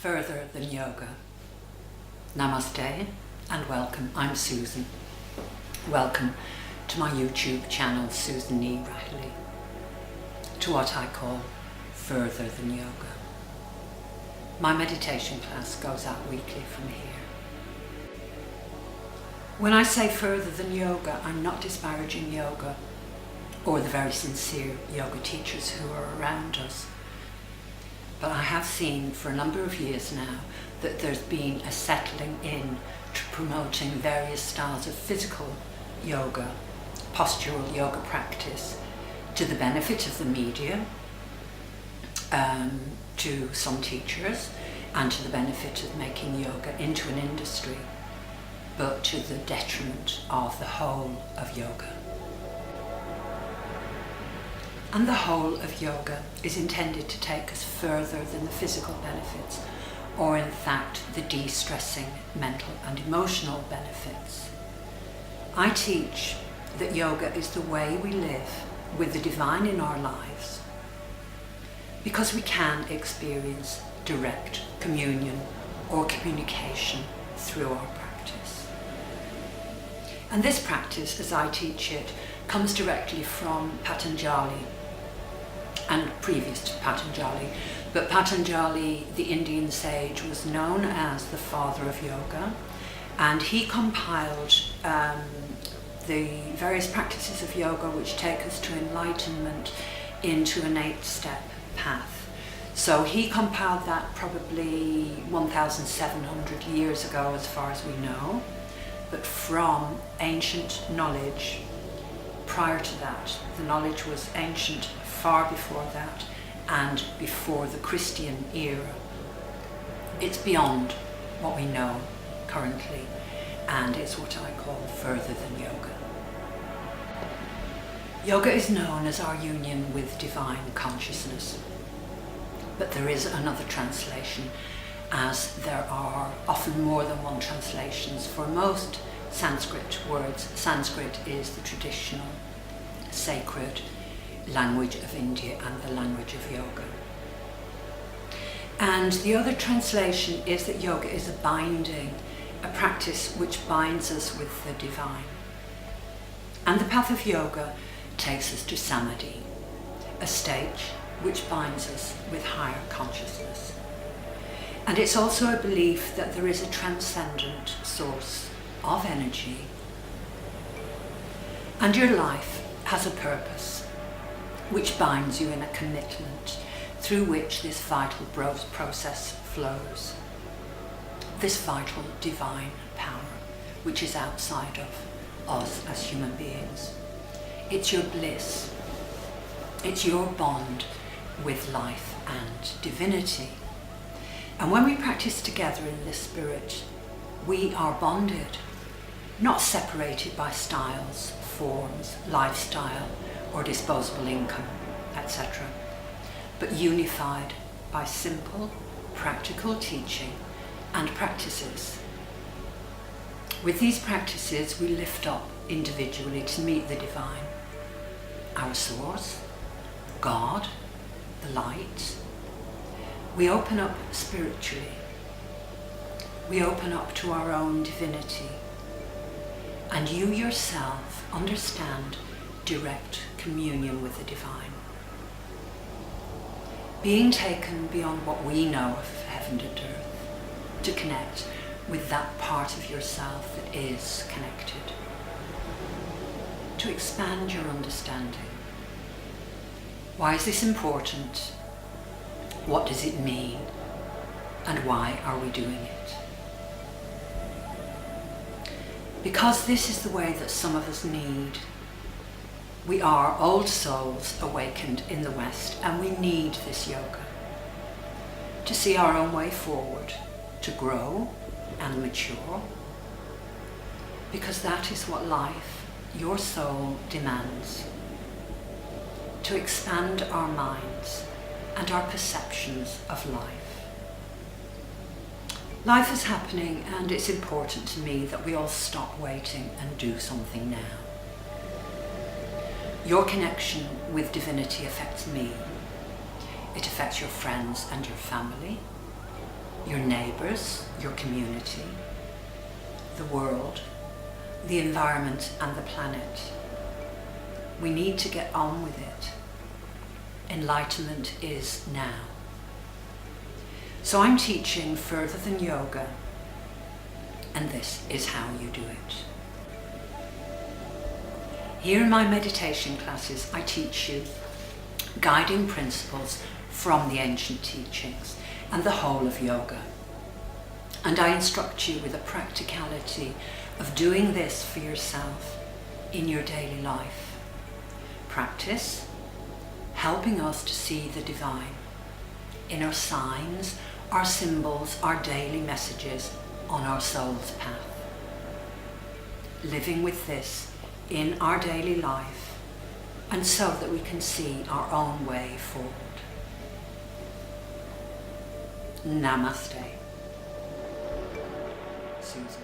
further than yoga. Namaste and welcome. I'm Susan. Welcome to my YouTube channel, Susan Ni Rahilly, to what I call further than yoga. My meditation class goes out weekly from here. When I say further than yoga, I'm not disparaging yoga or the very sincere yoga teachers who are around us. But I have seen for a number of years now that there's been a settling in to promoting various styles of physical yoga, postural yoga practice, to the benefit of the media, to some teachers, and to the benefit of making yoga into an industry, but to the detriment of the whole of yoga. And the whole of yoga is intended to take us further than the physical benefits, or in fact the de-stressing mental and emotional benefits. I teach that yoga is the way we live with the divine in our lives, because we can experience direct communion or communication through our practice. And this practice, as I teach it, comes directly from Patanjali, and previous to Patanjali. But Patanjali, the Indian sage, was known as the father of yoga, and he compiled the various practices of yoga which take us to enlightenment into an 8-step path. So he compiled that probably 1,700 years ago, as far as we know, but from ancient knowledge. Prior to that, the knowledge was ancient, far before that, and before the Christian era. It's beyond what we know currently, and it's what I call further than yoga. Yoga is known as our union with divine consciousness, but there is another translation, as there are often more than one translations for most Sanskrit words. Sanskrit is the traditional, sacred language of India and the language of yoga. And the other translation is that yoga is a binding, a practice which binds us with the divine. And the path of yoga takes us to samadhi, a state which binds us with higher consciousness. And it's also a belief that there is a transcendent source of energy, and your life has a purpose which binds you in a commitment through which this vital process flows. This vital divine power which is outside of us as human beings. It's your bliss. It's your bond with life and divinity. And when we practice together in this spirit, we are bonded, not separated by styles, forms, lifestyle, or disposable income, etc., but unified by simple, practical teaching and practices. With these practices, we lift up individually to meet the divine, our source, God, the light. We open up spiritually. We open up to our own divinity, and you yourself understand direct communion with the divine. Being taken beyond what we know of heaven and earth, to connect with that part of yourself that is connected. To expand your understanding. Why is this important? What does it mean? And why are we doing it? Because this is the way that some of us need. We are old souls awakened in the West, and we need this yoga to see our own way forward, to grow and mature, because that is what life, your soul, demands. To expand our minds and our perceptions of life. Life is happening, and it's important to me that we all stop waiting and do something now. Your connection with divinity affects me. It affects your friends and your family. your neighbours, your community, the world, the environment and the planet. We need to get on with it. Enlightenment is now. So I'm teaching further than yoga, and this is how you do it. Here in my meditation classes, I teach you guiding principles from the ancient teachings and the whole of yoga. And I instruct you with the practicality of doing this for yourself in your daily life. Practice, helping us to see the divine in our signs, our symbols, our daily messages on our soul's path. Living with this in our daily life, and so that we can see our own way forward. Namaste. Susan.